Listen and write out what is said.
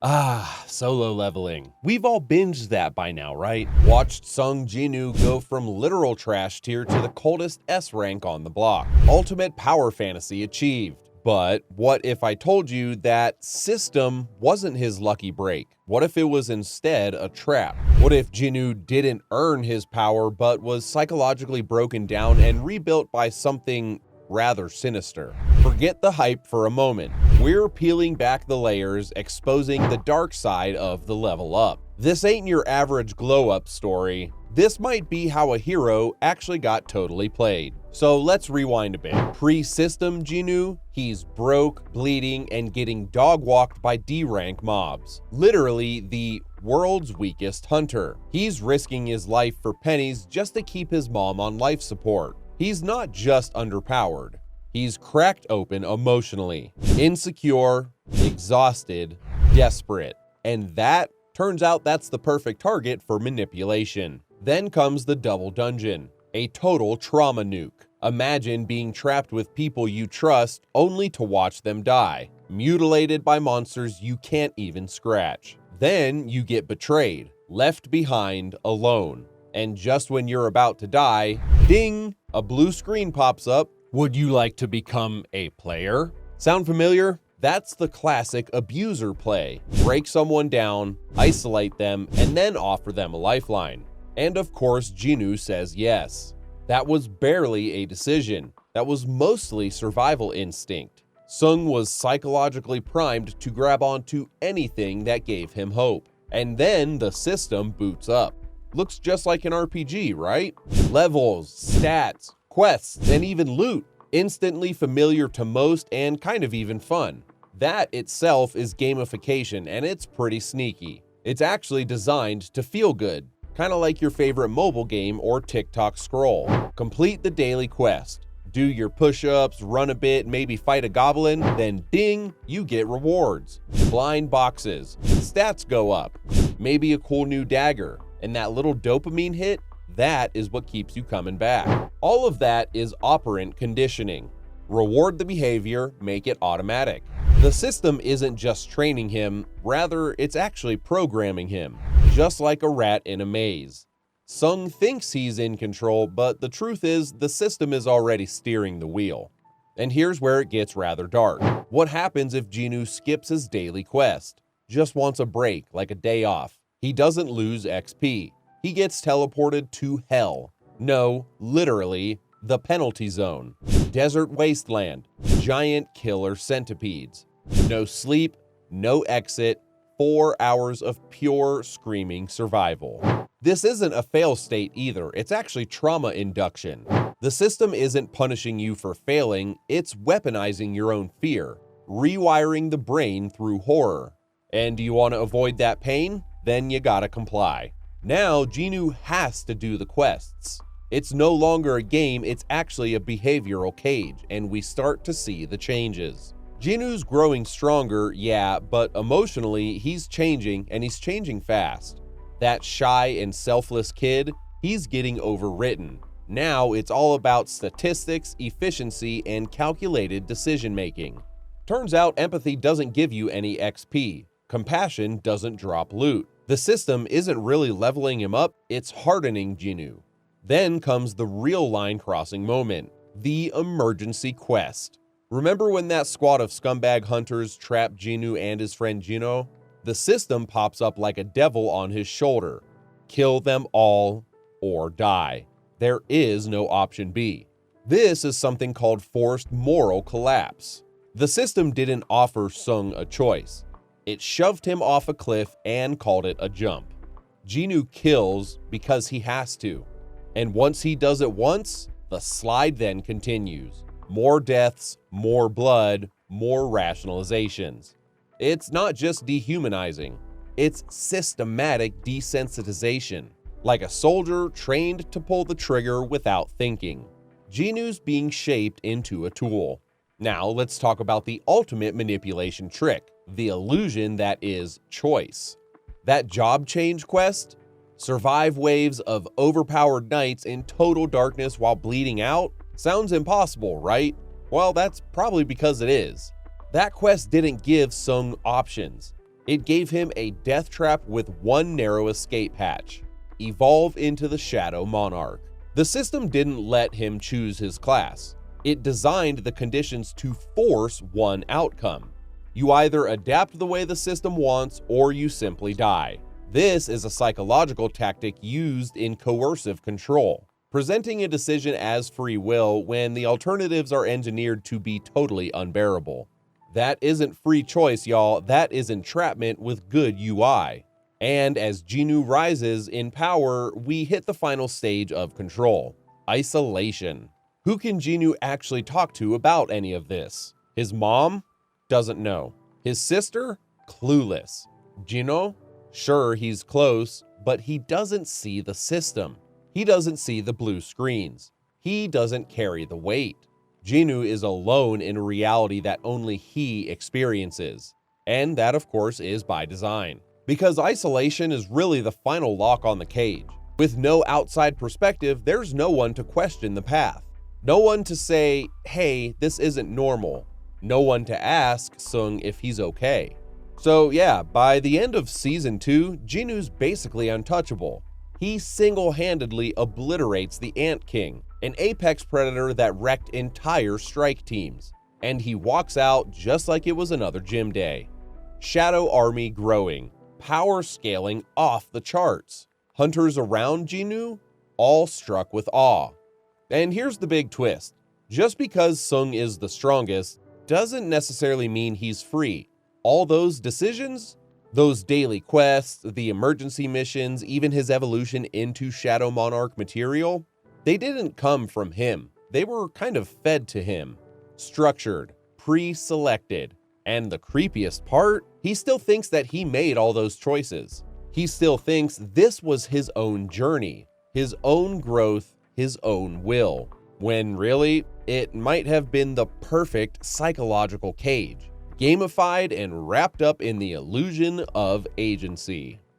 Solo leveling. We've all binged that by now, right? Watched Sung Jinwoo go from literal trash tier to the coldest S rank on the block. Ultimate power fantasy achieved. But what if I told you that system wasn't his lucky break? What if it was instead a trap? What if Jinwoo didn't earn his power but was psychologically broken down and rebuilt by something rather sinister? Forget the hype for a moment. We're peeling back the layers, exposing the dark side of the level up. This ain't your average glow-up story. This might be how a hero actually got totally played. So let's rewind a bit. Pre-system Jinwoo, he's broke, bleeding, and getting dog-walked by D-rank mobs. Literally the world's weakest hunter. He's risking his life for pennies just to keep his mom on life support. He's not just underpowered. He's cracked open emotionally, insecure, exhausted, desperate. And turns out that's the perfect target for manipulation. Then comes the double dungeon, a total trauma nuke. Imagine being trapped with people you trust only to watch them die, mutilated by monsters you can't even scratch. Then you get betrayed, left behind alone. And just when you're about to die, ding, a blue screen pops up. Would you like to become a player? Sound familiar? That's the classic abuser play. Break someone down, isolate them, and then offer them a lifeline. And of course, Jinwoo says yes. That was barely a decision. That was mostly survival instinct. Sung was psychologically primed to grab onto anything that gave him hope. And then the system boots up. Looks just like an RPG, right? Levels, stats, quests, and even loot. Instantly familiar to most and kind of even fun. That itself is gamification, and it's pretty sneaky. It's actually designed to feel good, kind of like your favorite mobile game or TikTok scroll. Complete the daily quest. Do your push-ups, run a bit, maybe fight a goblin, then ding, you get rewards. Blind boxes, stats go up, maybe a cool new dagger, and that little dopamine hit, that is what keeps you coming back. All of that is operant conditioning. Reward the behavior, make it automatic. The system isn't just training him, rather it's actually programming him, just like a rat in a maze. Sung thinks he's in control, but the truth is the system is already steering the wheel. And here's where it gets rather dark. What happens if Jinwoo skips his daily quest? Just wants a break, like a day off. He doesn't lose XP. He gets teleported to hell. No, literally, the penalty zone. Desert wasteland, giant killer centipedes. No sleep, no exit, 4 hours of pure screaming survival. This isn't a fail state either, it's actually trauma induction. The system isn't punishing you for failing, it's weaponizing your own fear, rewiring the brain through horror. And do you want to avoid that pain? Then you gotta comply. Now, Jinwoo has to do the quests. It's no longer a game, it's actually a behavioral cage, and we start to see the changes. Jinwoo's growing stronger, yeah, but emotionally, he's changing, and he's changing fast. That shy and selfless kid, he's getting overwritten. Now it's all about statistics, efficiency, and calculated decision-making. Turns out empathy doesn't give you any XP. Compassion doesn't drop loot. The system isn't really leveling him up, it's hardening Jinwoo. Then comes the real line-crossing moment, the emergency quest. Remember when that squad of scumbag hunters trapped Jinwoo and his friend Jinwoo? The system pops up like a devil on his shoulder. Kill them all or die. There is no option B. This is something called forced moral collapse. The system didn't offer Sung a choice. It shoved him off a cliff and called it a jump. Jinwoo kills because he has to. And once he does it once, the slide then continues. More deaths, more blood, more rationalizations. It's not just dehumanizing, it's systematic desensitization, like a soldier trained to pull the trigger without thinking. Jinwoo's being shaped into a tool. Now let's talk about the ultimate manipulation trick, the illusion that is choice. That job change quest? Survive waves of overpowered nights in total darkness while bleeding out? Sounds impossible, right? Well, that's probably because it is. That quest didn't give Sung options. It gave him a death trap with one narrow escape hatch: evolve into the Shadow Monarch. The system didn't let him choose his class. It designed the conditions to force one outcome. You either adapt the way the system wants, or you simply die. This is a psychological tactic used in coercive control, presenting a decision as free will when the alternatives are engineered to be totally unbearable. That isn't free choice, y'all. That is entrapment with good UI. And as Jinwoo rises in power, we hit the final stage of control: isolation. Who can Jinwoo actually talk to about any of this? His mom? Doesn't know. His sister? Clueless. Jinwoo? Sure, he's close, but he doesn't see the system. He doesn't see the blue screens. He doesn't carry the weight. Jinwoo is alone in a reality that only he experiences. And that, of course, is by design. Because isolation is really the final lock on the cage. With no outside perspective, there's no one to question the path. No one to say, hey, this isn't normal. No one to ask Sung if he's okay. So yeah, by the end of Season 2, Jinwoo's basically untouchable. He single-handedly obliterates the Ant King, an apex predator that wrecked entire strike teams. And he walks out just like it was another gym day. Shadow Army growing, power scaling off the charts. Hunters around Jinwoo all struck with awe. And here's the big twist. Just because Sung is the strongest doesn't necessarily mean he's free. All those decisions, those daily quests, the emergency missions, even his evolution into Shadow Monarch material, they didn't come from him. They were kind of fed to him. Structured, pre-selected. And the creepiest part, he still thinks that he made all those choices. He still thinks this was his own journey, his own growth, his own will, when really, it might have been the perfect psychological cage, gamified and wrapped up in the illusion of agency.